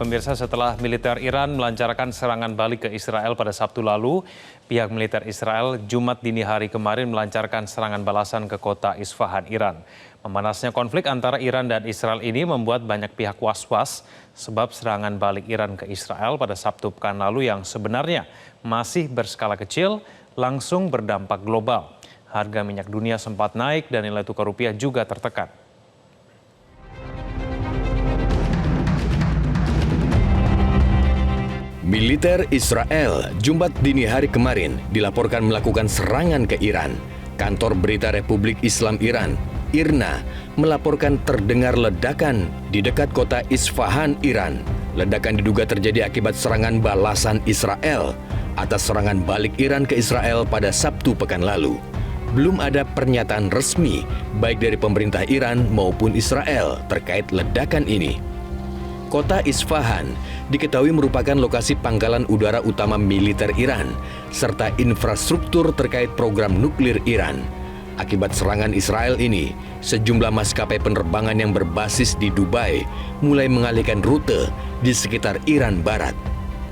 Pemirsa, setelah militer Iran melancarkan serangan balik ke Israel pada Sabtu lalu, pihak militer Israel Jumat dini hari kemarin melancarkan serangan balasan ke kota Isfahan, Iran. Memanasnya konflik antara Iran dan Israel ini membuat banyak pihak was-was sebab serangan balik Iran ke Israel pada Sabtu pekan lalu yang sebenarnya masih berskala kecil langsung berdampak global. Harga minyak dunia sempat naik dan nilai tukar rupiah juga tertekan. Militer Israel Jumat dini hari kemarin dilaporkan melakukan serangan ke Iran. Kantor Berita Republik Islam Iran, IRNA, melaporkan terdengar ledakan di dekat kota Isfahan, Iran. Ledakan diduga terjadi akibat serangan balasan Israel atas serangan balik Iran ke Israel pada Sabtu pekan lalu. Belum ada pernyataan resmi baik dari pemerintah Iran maupun Israel terkait ledakan ini. Kota Isfahan diketahui merupakan lokasi pangkalan udara utama militer Iran serta infrastruktur terkait program nuklir Iran. Akibat serangan Israel ini, sejumlah maskapai penerbangan yang berbasis di Dubai mulai mengalihkan rute di sekitar Iran Barat.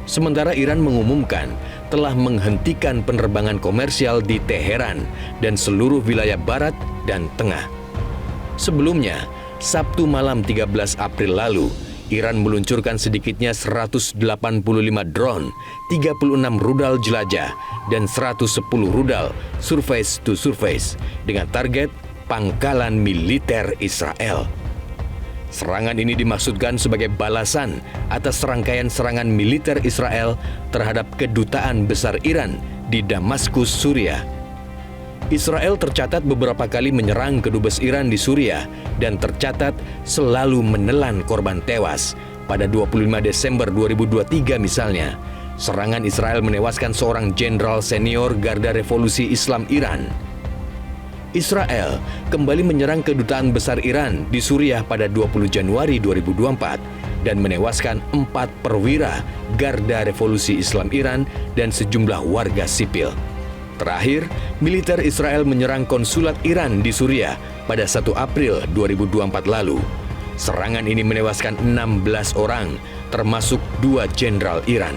Sementara Iran mengumumkan telah menghentikan penerbangan komersial di Teheran dan seluruh wilayah Barat dan Tengah. Sebelumnya, Sabtu malam 13 April lalu, Iran meluncurkan sedikitnya 185 drone, 36 rudal jelajah, dan 110 rudal surface to surface dengan target pangkalan militer Israel. Serangan ini dimaksudkan sebagai balasan atas serangkaian serangan militer Israel terhadap kedutaan besar Iran di Damaskus, Suriah. Israel tercatat beberapa kali menyerang kedubes Iran di Suriah dan tercatat selalu menelan korban tewas. Pada 25 Desember 2023 misalnya, serangan Israel menewaskan seorang jenderal senior Garda Revolusi Islam Iran. Israel kembali menyerang kedutaan besar Iran di Suriah pada 20 Januari 2024 dan menewaskan 4 perwira Garda Revolusi Islam Iran dan sejumlah warga sipil. Terakhir, militer Israel menyerang konsulat Iran di Suriah pada 1 April 2024 lalu. Serangan ini menewaskan 16 orang, termasuk 2 jenderal Iran.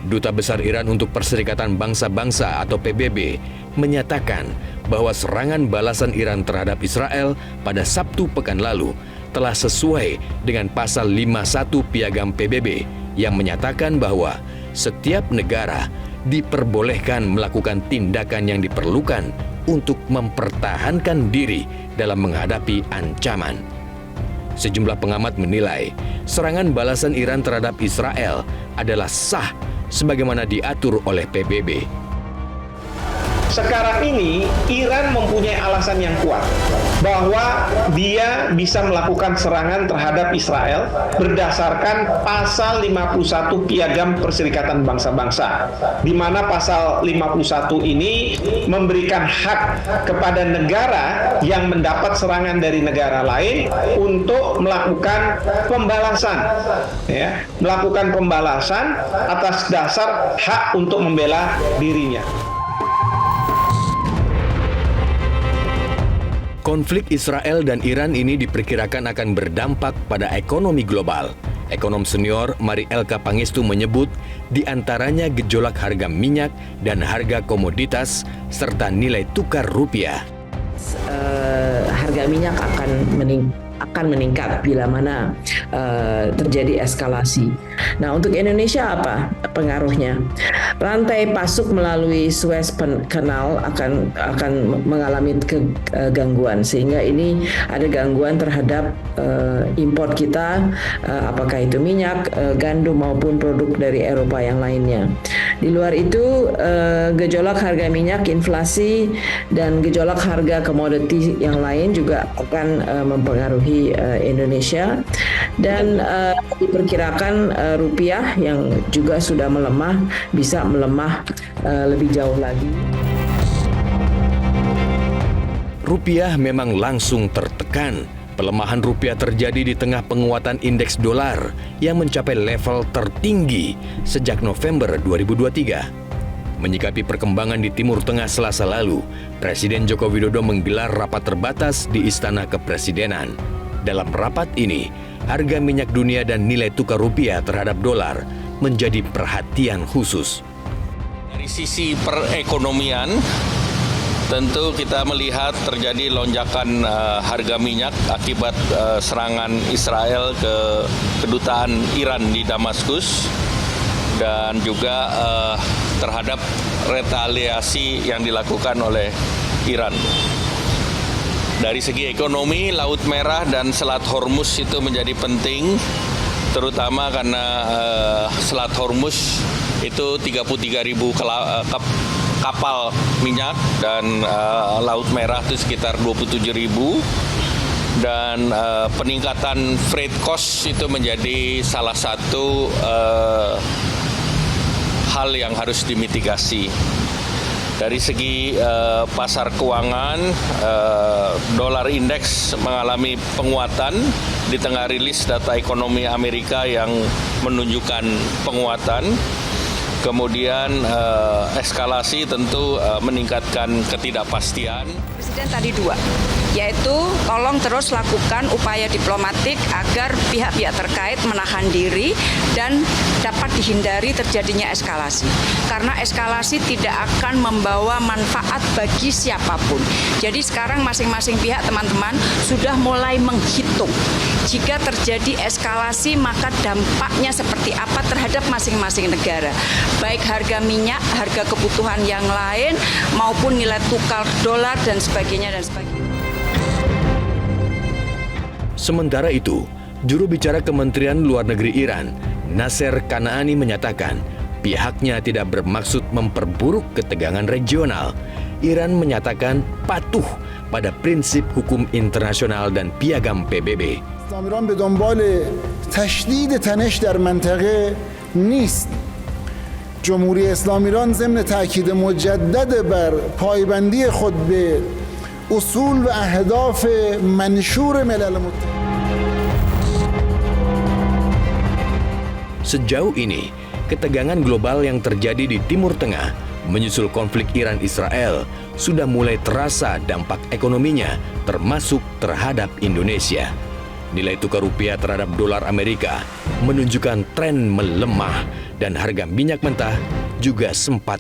Duta Besar Iran untuk Perserikatan Bangsa-Bangsa atau PBB menyatakan bahwa serangan balasan Iran terhadap Israel pada Sabtu pekan lalu telah sesuai dengan pasal 51 Piagam PBB yang menyatakan bahwa setiap negara diperbolehkan melakukan tindakan yang diperlukan untuk mempertahankan diri dalam menghadapi ancaman. Sejumlah pengamat menilai serangan balasan Iran terhadap Israel adalah sah sebagaimana diatur oleh PBB. Sekarang ini Iran mempunyai alasan yang kuat bahwa dia bisa melakukan serangan terhadap Israel berdasarkan pasal 51 Piagam Perserikatan Bangsa-Bangsa, di mana pasal 51 ini memberikan hak kepada negara yang mendapat serangan dari negara lain untuk melakukan pembalasan, melakukan pembalasan atas dasar hak untuk membela dirinya. Konflik Israel dan Iran ini diperkirakan akan berdampak pada ekonomi global. Ekonom senior Mari Elka Pangestu menyebut diantaranya gejolak harga minyak dan harga komoditas serta nilai tukar rupiah. Harga minyak akan meningkat bila mana terjadi eskalasi. Nah, untuk Indonesia apa pengaruhnya? Rantai pasok melalui Suez Canal akan mengalami kegangguan, sehingga ini ada gangguan terhadap import kita, apakah itu minyak, gandum maupun produk dari Eropa yang lainnya. Di luar itu, gejolak harga minyak, inflasi, dan gejolak harga komoditi yang lain juga akan mempengaruhi Indonesia, dan diperkirakan rupiah yang juga sudah melemah bisa melemah lebih jauh lagi. Rupiah memang langsung tertekan. Pelemahan rupiah terjadi di tengah penguatan indeks dolar yang mencapai level tertinggi sejak November 2023. Menyikapi perkembangan di Timur Tengah Selasa lalu, Presiden Joko Widodo menggelar rapat terbatas di Istana Kepresidenan. Dalam rapat ini, harga minyak dunia dan nilai tukar rupiah terhadap dolar menjadi perhatian khusus. Dari sisi perekonomian, tentu kita melihat terjadi lonjakan harga minyak akibat serangan Israel ke kedutaan Iran di Damaskus dan juga terhadap retaliasi yang dilakukan oleh Iran. Dari segi ekonomi, Laut Merah dan Selat Hormuz itu menjadi penting, terutama karena Selat Hormuz itu 33.000 kapal minyak dan Laut Merah itu sekitar 27.000, dan peningkatan freight cost itu menjadi salah satu hal yang harus dimitigasi. Dari segi pasar keuangan, dolar indeks mengalami penguatan di tengah rilis data ekonomi Amerika yang menunjukkan penguatan. Kemudian eskalasi tentu meningkatkan ketidakpastian. Presiden tadi dua, yaitu tolong terus lakukan upaya diplomatik agar pihak-pihak terkait menahan diri dan dapat dihindari terjadinya eskalasi. Karena eskalasi tidak akan membawa manfaat bagi siapapun. Jadi sekarang masing-masing pihak, teman-teman, sudah mulai menghitung. Jika terjadi eskalasi, maka dampaknya seperti apa terhadap masing-masing negara. Baik harga minyak, harga kebutuhan yang lain, maupun nilai tukar dolar dan sebagainya dan sebagainya. Sementara itu, juru bicara Kementerian Luar Negeri Iran, Nasser Kanaani menyatakan pihaknya tidak bermaksud memperburuk ketegangan regional. Iran menyatakan patuh pada prinsip hukum internasional dan piagam PBB. ایران به دنبال تشدید تنش در منطقه نیست. جمهوری اسلامی ایران ضمن تاکید مجدد بر پایبندی خود به اصول و اهداف منشور ملل متحد. Sejauh ini, ketegangan global yang terjadi di Timur Tengah menyusul konflik Iran-Israel sudah mulai terasa dampak ekonominya, termasuk terhadap Indonesia. Nilai tukar rupiah terhadap dolar Amerika menunjukkan tren melemah dan harga minyak mentah juga sempat